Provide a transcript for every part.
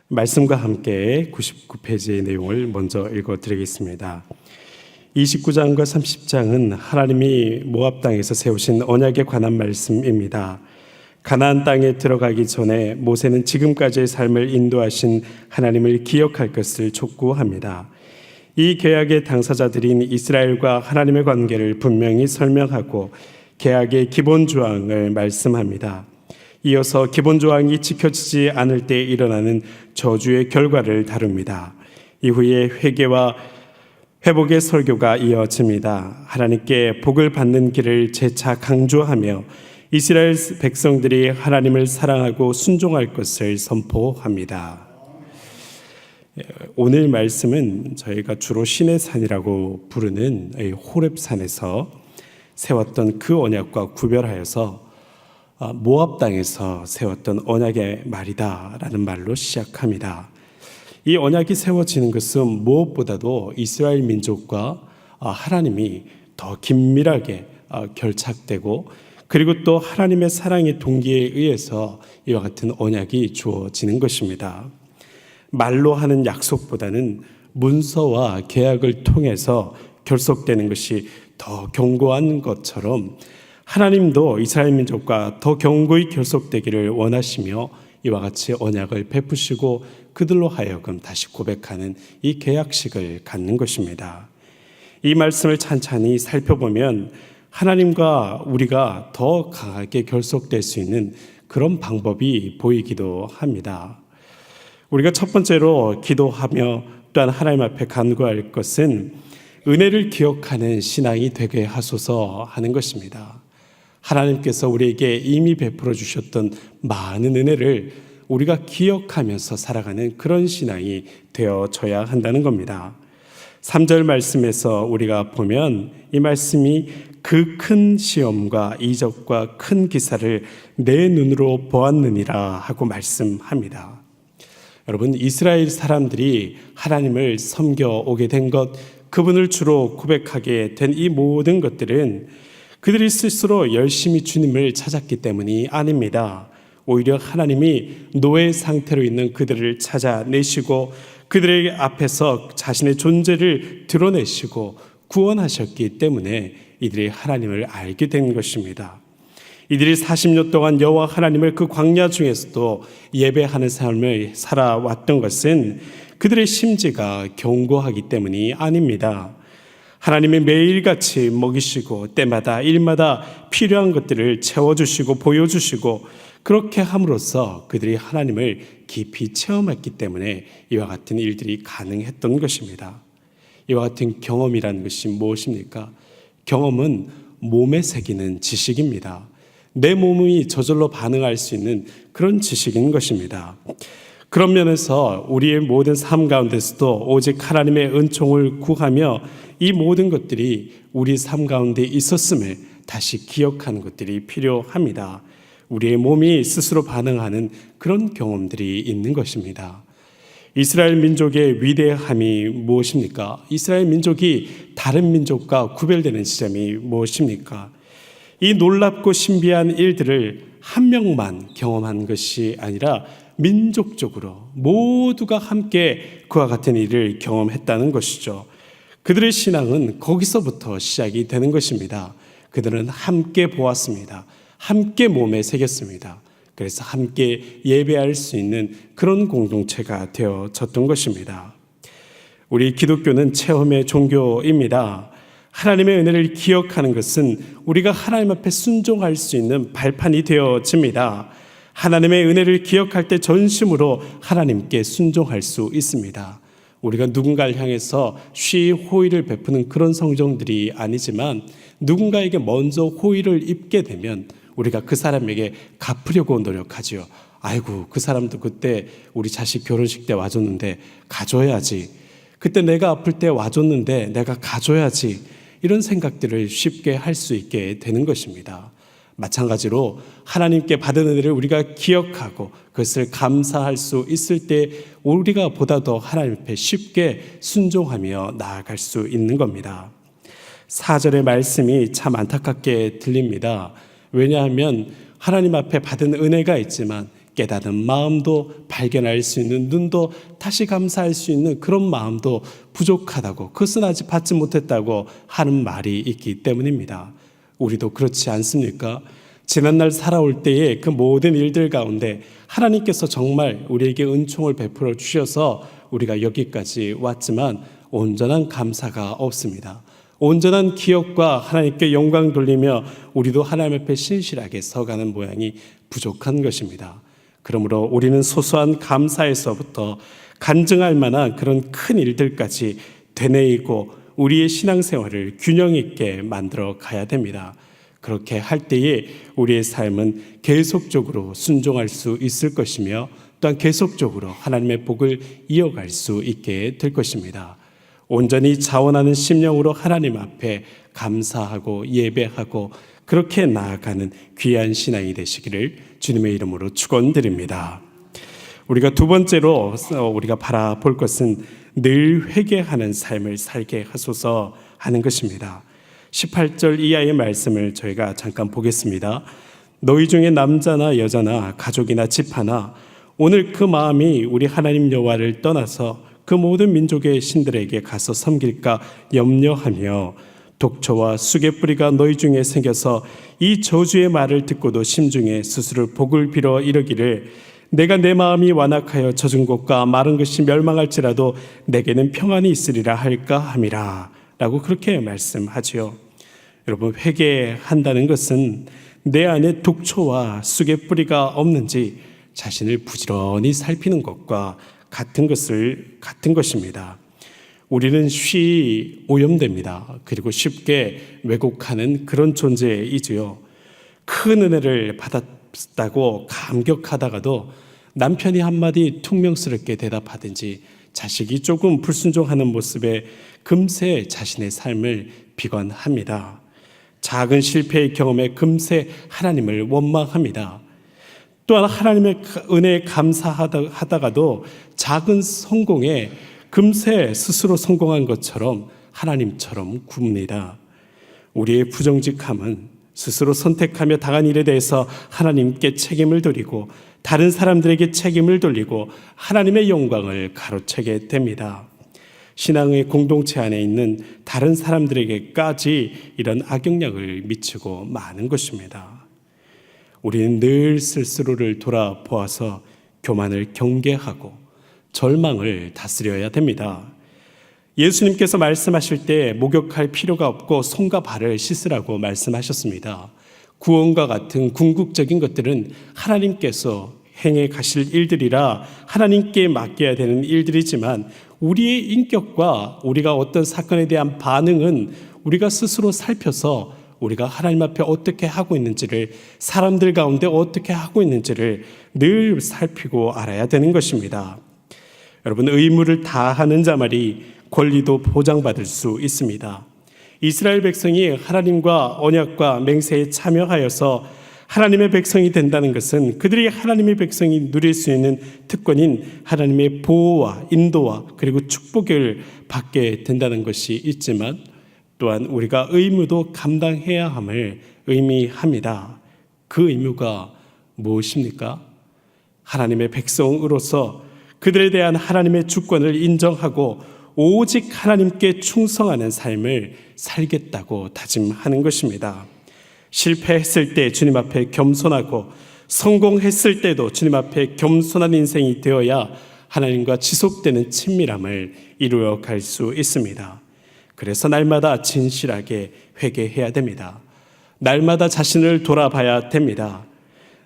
말씀과 함께 99페이지의 내용을 먼저 읽어드리겠습니다. 29장과 30장은 하나님이 모압 땅에서 세우신 언약에 관한 말씀입니다. 가나안 땅에 들어가기 전에 모세는 지금까지의 삶을 인도하신 하나님을 기억할 것을 촉구합니다. 이 계약의 당사자들인 이스라엘과 하나님의 관계를 분명히 설명하고 계약의 기본 조항을 말씀합니다. 이어서 기본 조항이 지켜지지 않을 때 일어나는 저주의 결과를 다룹니다. 이후에 회개와 회복의 설교가 이어집니다. 하나님께 복을 받는 길을 재차 강조하며 이스라엘 백성들이 하나님을 사랑하고 순종할 것을 선포합니다. 오늘 말씀은 저희가 주로 신의 산이라고 부르는 호렙산에서 세웠던 그 언약과 구별하여서 모압 땅에서 세웠던 언약의 말이다라는 말로 시작합니다. 이 언약이 세워지는 것은 무엇보다도 이스라엘 민족과 하나님이 더 긴밀하게 결착되고 그리고 또 하나님의 사랑의 동기에 의해서 이와 같은 언약이 주어지는 것입니다. 말로 하는 약속보다는 문서와 계약을 통해서 결속되는 것이 더 견고한 것처럼 하나님도 이스라엘 민족과 더 견고히 결속되기를 원하시며 이와 같이 언약을 베푸시고 그들로 하여금 다시 고백하는 이 계약식을 갖는 것입니다. 이 말씀을 찬찬히 살펴보면 하나님과 우리가 더 강하게 결속될 수 있는 그런 방법이 보이기도 합니다. 우리가 첫 번째로 기도하며 또한 하나님 앞에 간구할 것은 은혜를 기억하는 신앙이 되게 하소서 하는 것입니다. 하나님께서 우리에게 이미 베풀어 주셨던 많은 은혜를 우리가 기억하면서 살아가는 그런 신앙이 되어져야 한다는 겁니다. 3절 말씀에서 우리가 보면 이 말씀이 그 큰 시험과 이적과 큰 기사를 내 눈으로 보았느니라 하고 말씀합니다. 여러분, 이스라엘 사람들이 하나님을 섬겨오게 된 것, 그분을 주로 고백하게 된 이 모든 것들은 그들이 스스로 열심히 주님을 찾았기 때문이 아닙니다. 오히려 하나님이 노예 상태로 있는 그들을 찾아내시고 그들의 앞에서 자신의 존재를 드러내시고 구원하셨기 때문에 이들이 하나님을 알게 된 것입니다. 이들이 40년 동안 여호와 하나님을 그 광야 중에서도 예배하는 삶을 살아왔던 것은 그들의 심지가 견고하기 때문이 아닙니다. 하나님이 매일같이 먹이시고 때마다 일마다 필요한 것들을 채워주시고 보여주시고 그렇게 함으로써 그들이 하나님을 깊이 체험했기 때문에 이와 같은 일들이 가능했던 것입니다. 이와 같은 경험이라는 것이 무엇입니까? 경험은 몸에 새기는 지식입니다. 내 몸이 저절로 반응할 수 있는 그런 지식인 것입니다. 그런 면에서 우리의 모든 삶 가운데서도 오직 하나님의 은총을 구하며 이 모든 것들이 우리 삶 가운데 있었음을 다시 기억하는 것들이 필요합니다. 우리의 몸이 스스로 반응하는 그런 경험들이 있는 것입니다. 이스라엘 민족의 위대함이 무엇입니까? 이스라엘 민족이 다른 민족과 구별되는 지점이 무엇입니까? 이 놀랍고 신비한 일들을 한 명만 경험한 것이 아니라 민족적으로 모두가 함께 그와 같은 일을 경험했다는 것이죠. 그들의 신앙은 거기서부터 시작이 되는 것입니다. 그들은 함께 보았습니다. 함께 몸에 새겼습니다. 그래서 함께 예배할 수 있는 그런 공동체가 되어졌던 것입니다. 우리 기독교는 체험의 종교입니다. 하나님의 은혜를 기억하는 것은 우리가 하나님 앞에 순종할 수 있는 발판이 되어집니다. 하나님의 은혜를 기억할 때 전심으로 하나님께 순종할 수 있습니다. 우리가 누군가를 향해서 쉬이 호의를 베푸는 그런 성정들이 아니지만 누군가에게 먼저 호의를 입게 되면 우리가 그 사람에게 갚으려고 노력하지요. 아이고, 그 사람도 그때 우리 자식 결혼식 때 와줬는데 가줘야지. 그때 내가 아플 때 와줬는데 내가 가줘야지. 이런 생각들을 쉽게 할 수 있게 되는 것입니다. 마찬가지로 하나님께 받은 은혜를 우리가 기억하고 그것을 감사할 수 있을 때 우리가 보다 더 하나님 앞에 쉽게 순종하며 나아갈 수 있는 겁니다. 4절의 말씀이 참 안타깝게 들립니다. 왜냐하면 하나님 앞에 받은 은혜가 있지만 깨닫는 마음도 발견할 수 있는 눈도 다시 감사할 수 있는 그런 마음도 부족하다고, 그것은 아직 받지 못했다고 하는 말이 있기 때문입니다. 우리도 그렇지 않습니까? 지난날 살아올 때의 그 모든 일들 가운데 하나님께서 정말 우리에게 은총을 베풀어 주셔서 우리가 여기까지 왔지만 온전한 감사가 없습니다. 온전한 기억과 하나님께 영광 돌리며 우리도 하나님 앞에 신실하게 서가는 모양이 부족한 것입니다. 그러므로 우리는 소소한 감사에서부터 간증할 만한 그런 큰 일들까지 되뇌이고 우리의 신앙생활을 균형 있게 만들어 가야 됩니다. 그렇게 할 때에 우리의 삶은 계속적으로 순종할 수 있을 것이며 또한 계속적으로 하나님의 복을 이어갈 수 있게 될 것입니다. 온전히 자원하는 심령으로 하나님 앞에 감사하고 예배하고 그렇게 나아가는 귀한 신앙이 되시기를 주님의 이름으로 축원드립니다. 우리가 두 번째로 우리가 바라볼 것은 늘 회개하는 삶을 살게 하소서 하는 것입니다. 18절 이하의 말씀을 저희가 잠깐 보겠습니다. 너희 중에 남자나 여자나 가족이나 집하나 오늘 그 마음이 우리 하나님 여호와를 떠나서 그 모든 민족의 신들에게 가서 섬길까 염려하며 독초와 수개뿌리가 너희 중에 생겨서 이 저주의 말을 듣고도 심중에 스스로 복을 빌어 이르기를 내가 내 마음이 완악하여 젖은 곳과 마른 것이 멸망할지라도 내게는 평안이 있으리라 할까 함이라 라고 그렇게 말씀하지요. 여러분, 회개한다는 것은 내 안에 독초와 수개뿌리가 없는지 자신을 부지런히 살피는 것과 같은 것입니다. 우리는 쉬이 오염됩니다. 그리고 쉽게 왜곡하는 그런 존재이지요. 큰 은혜를 받았다고 감격하다가도 남편이 한마디 퉁명스럽게 대답하든지 자식이 조금 불순종하는 모습에 금세 자신의 삶을 비관합니다. 작은 실패의 경험에 금세 하나님을 원망합니다. 또한 하나님의 은혜에 감사하다가도 작은 성공에 금세 스스로 성공한 것처럼 하나님처럼 굽니다. 우리의 부정직함은 스스로 선택하며 당한 일에 대해서 하나님께 책임을 돌리고 다른 사람들에게 책임을 돌리고 하나님의 영광을 가로채게 됩니다. 신앙의 공동체 안에 있는 다른 사람들에게까지 이런 악영향을 미치고 마는 것입니다. 우리는 늘 스스로를 돌아보아서 교만을 경계하고 절망을 다스려야 됩니다. 예수님께서 말씀하실 때 목욕할 필요가 없고 손과 발을 씻으라고 말씀하셨습니다. 구원과 같은 궁극적인 것들은 하나님께서 행해 가실 일들이라 하나님께 맡겨야 되는 일들이지만 우리의 인격과 우리가 어떤 사건에 대한 반응은 우리가 스스로 살펴서 우리가 하나님 앞에 어떻게 하고 있는지를, 사람들 가운데 어떻게 하고 있는지를 늘 살피고 알아야 되는 것입니다. 여러분, 의무를 다하는 자만이 권리도 보장받을 수 있습니다. 이스라엘 백성이 하나님과 언약과 맹세에 참여하여서 하나님의 백성이 된다는 것은 그들이 하나님의 백성이 누릴 수 있는 특권인 하나님의 보호와 인도와 그리고 축복을 받게 된다는 것이 있지만 또한 우리가 의무도 감당해야 함을 의미합니다. 그 의무가 무엇입니까? 하나님의 백성으로서 그들에 대한 하나님의 주권을 인정하고 오직 하나님께 충성하는 삶을 살겠다고 다짐하는 것입니다. 실패했을 때 주님 앞에 겸손하고 성공했을 때도 주님 앞에 겸손한 인생이 되어야 하나님과 지속되는 친밀함을 이루어 갈 수 있습니다. 그래서 날마다 진실하게 회개해야 됩니다. 날마다 자신을 돌아봐야 됩니다.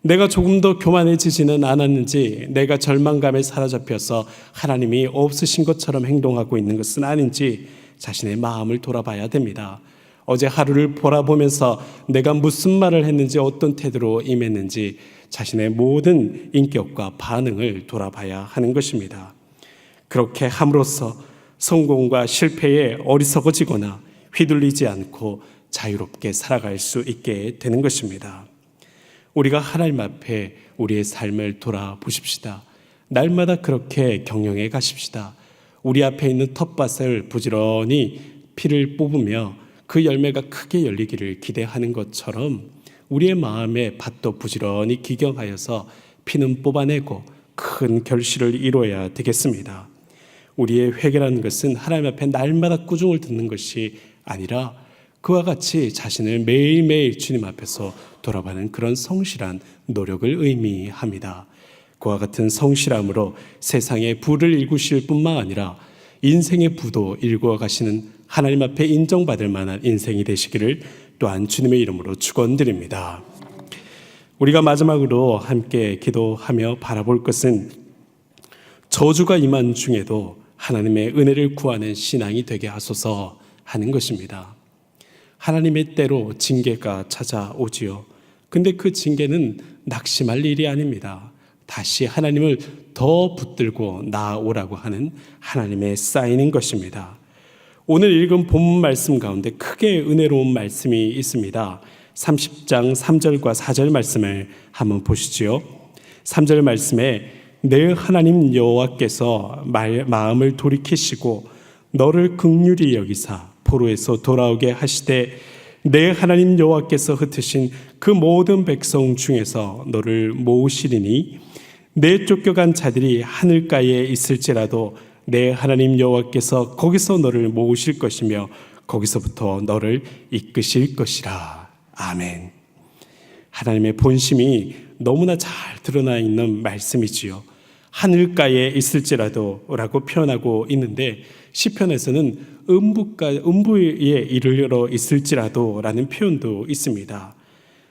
내가 조금 더 교만해지지는 않았는지, 내가 절망감에 사로잡혀서 하나님이 없으신 것처럼 행동하고 있는 것은 아닌지 자신의 마음을 돌아봐야 됩니다. 어제 하루를 돌아보면서 내가 무슨 말을 했는지, 어떤 태도로 임했는지 자신의 모든 인격과 반응을 돌아봐야 하는 것입니다. 그렇게 함으로써 성공과 실패에 어리석어지거나 휘둘리지 않고 자유롭게 살아갈 수 있게 되는 것입니다. 우리가 하나님 앞에 우리의 삶을 돌아보십시다. 날마다 그렇게 경영해 가십시다. 우리 앞에 있는 텃밭을 부지런히 피를 뽑으며 그 열매가 크게 열리기를 기대하는 것처럼 우리의 마음에 밭도 부지런히 기경하여서 피는 뽑아내고 큰 결실을 이루어야 되겠습니다. 우리의 회개라는 것은 하나님 앞에 날마다 꾸중을 듣는 것이 아니라 그와 같이 자신을 매일매일 주님 앞에서 돌아보는 그런 성실한 노력을 의미합니다. 그와 같은 성실함으로 세상의 부를 일구실 뿐만 아니라 인생의 부도 일구어 가시는 하나님 앞에 인정받을 만한 인생이 되시기를 또한 주님의 이름으로 축원드립니다. 우리가 마지막으로 함께 기도하며 바라볼 것은 저주가 임한 중에도 하나님의 은혜를 구하는 신앙이 되게 하소서 하는 것입니다. 하나님의 때로 징계가 찾아오지요. 근데 그 징계는 낙심할 일이 아닙니다. 다시 하나님을 더 붙들고 나아오라고 하는 하나님의 사인인 것입니다. 오늘 읽은 본문 말씀 가운데 크게 은혜로운 말씀이 있습니다. 30장 3절과 4절 말씀을 한번 보시지요. 3절 말씀에 내 하나님 여호와께서 마음을 돌이키시고 너를 긍휼히 여기사 포로에서 돌아오게 하시되 내 하나님 여호와께서 흩으신 그 모든 백성 중에서 너를 모으시리니 내 쫓겨간 자들이 하늘가에 있을지라도 내 하나님 여호와께서 거기서 너를 모으실 것이며 거기서부터 너를 이끄실 것이라. 아멘. 하나님의 본심이 너무나 잘 드러나 있는 말씀이지요. 하늘가에 있을지라도 라고 표현하고 있는데 시편에서는 음부에 이르러 있을지라도 라는 표현도 있습니다.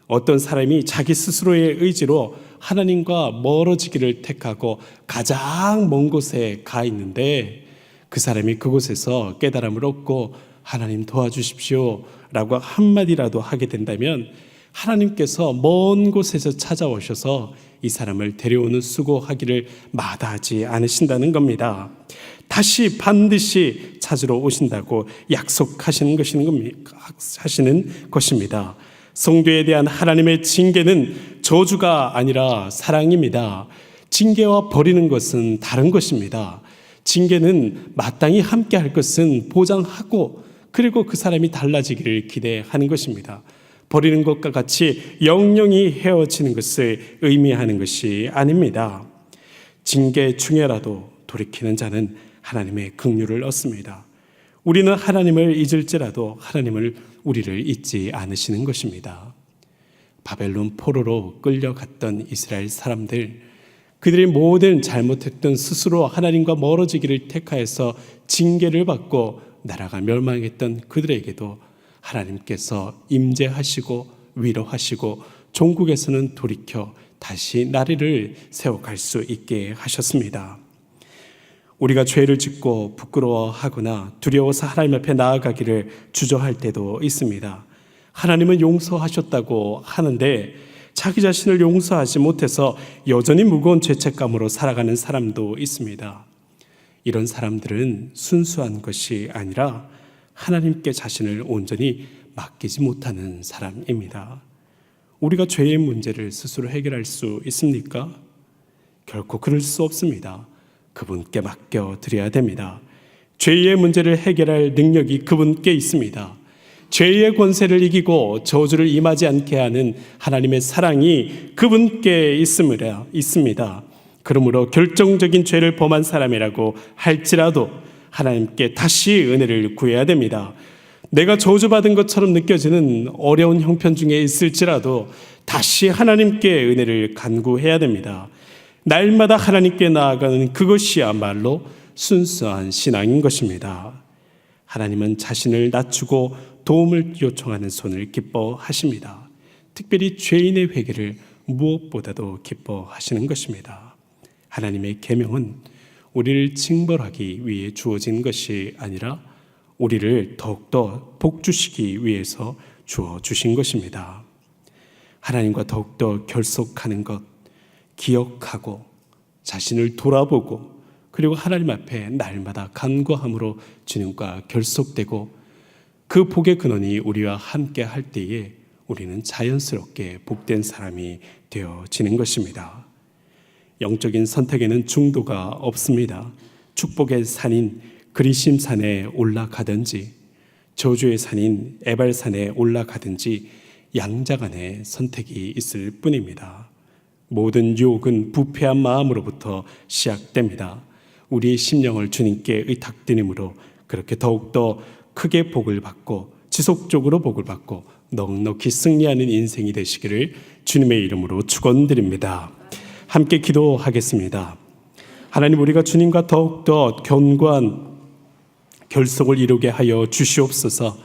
어떤 사람이 자기 스스로의 의지로 하나님과 멀어지기를 택하고 가장 먼 곳에 가 있는데 그 사람이 그곳에서 깨달음을 얻고 하나님 도와주십시오 라고 한마디라도 하게 된다면 하나님께서 먼 곳에서 찾아오셔서 이 사람을 데려오는 수고하기를 마다하지 않으신다는 겁니다. 다시 반드시 찾으러 오신다고 약속하시는 것입니다. 성도에 대한 하나님의 징계는 저주가 아니라 사랑입니다. 징계와 버리는 것은 다른 것입니다. 징계는 마땅히 함께 할 것은 보장하고 그리고 그 사람이 달라지기를 기대하는 것입니다. 버리는 것과 같이 영영이 헤어지는 것을 의미하는 것이 아닙니다. 징계 중에라도 돌이키는 자는 하나님의 긍휼을 얻습니다. 우리는 하나님을 잊을지라도 하나님을 우리를 잊지 않으시는 것입니다. 바벨론 포로로 끌려갔던 이스라엘 사람들, 그들이 모든 잘못했던 스스로 하나님과 멀어지기를 택하여서 징계를 받고 나라가 멸망했던 그들에게도 하나님께서 임재하시고 위로하시고 종국에서는 돌이켜 다시 나라를 세워갈 수 있게 하셨습니다. 우리가 죄를 짓고 부끄러워하거나 두려워서 하나님 앞에 나아가기를 주저할 때도 있습니다. 하나님은 용서하셨다고 하는데 자기 자신을 용서하지 못해서 여전히 무거운 죄책감으로 살아가는 사람도 있습니다. 이런 사람들은 순수한 것이 아니라 하나님께 자신을 온전히 맡기지 못하는 사람입니다. 우리가 죄의 문제를 스스로 해결할 수 있습니까? 결코 그럴 수 없습니다. 그분께 맡겨드려야 됩니다. 죄의 문제를 해결할 능력이 그분께 있습니다. 죄의 권세를 이기고 저주를 임하지 않게 하는 하나님의 사랑이 그분께 있습니다. 그러므로 결정적인 죄를 범한 사람이라고 할지라도 하나님께 다시 은혜를 구해야 됩니다. 내가 저주받은 것처럼 느껴지는 어려운 형편 중에 있을지라도 다시 하나님께 은혜를 간구해야 됩니다. 날마다 하나님께 나아가는 그것이야말로 순수한 신앙인 것입니다. 하나님은 자신을 낮추고 도움을 요청하는 손을 기뻐하십니다. 특별히 죄인의 회개를 무엇보다도 기뻐하시는 것입니다. 하나님의 계명은 우리를 징벌하기 위해 주어진 것이 아니라 우리를 더욱더 복주시기 위해서 주어주신 것입니다. 하나님과 더욱더 결속하는 것, 기억하고 자신을 돌아보고 그리고 하나님 앞에 날마다 간구함으로 주님과 결속되고 그 복의 근원이 우리와 함께 할 때에 우리는 자연스럽게 복된 사람이 되어지는 것입니다. 영적인 선택에는 중도가 없습니다. 축복의 산인 그리심산에 올라가든지 저주의 산인 에발산에 올라가든지 양자 간의 선택이 있을 뿐입니다. 모든 유혹은 부패한 마음으로부터 시작됩니다. 우리의 심령을 주님께 의탁드림으로 그렇게 더욱더 크게 복을 받고 지속적으로 복을 받고 넉넉히 승리하는 인생이 되시기를 주님의 이름으로 축원드립니다. 함께 기도하겠습니다. 하나님, 우리가 주님과 더욱더 견고한 결속을 이루게 하여 주시옵소서.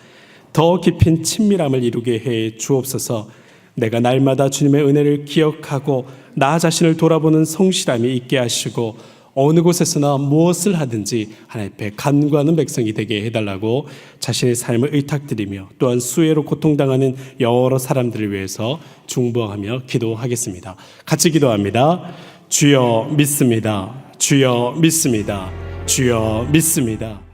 더 깊은 친밀함을 이루게 해 주옵소서. 내가 날마다 주님의 은혜를 기억하고 나 자신을 돌아보는 성실함이 있게 하시고 어느 곳에서나 무엇을 하든지 하나님 앞에 간구하는 백성이 되게 해달라고 자신의 삶을 의탁드리며 또한 수혜로 고통당하는 여러 사람들을 위해서 중보하며 기도하겠습니다. 같이 기도합니다. 주여 믿습니다. 주여 믿습니다. 주여 믿습니다.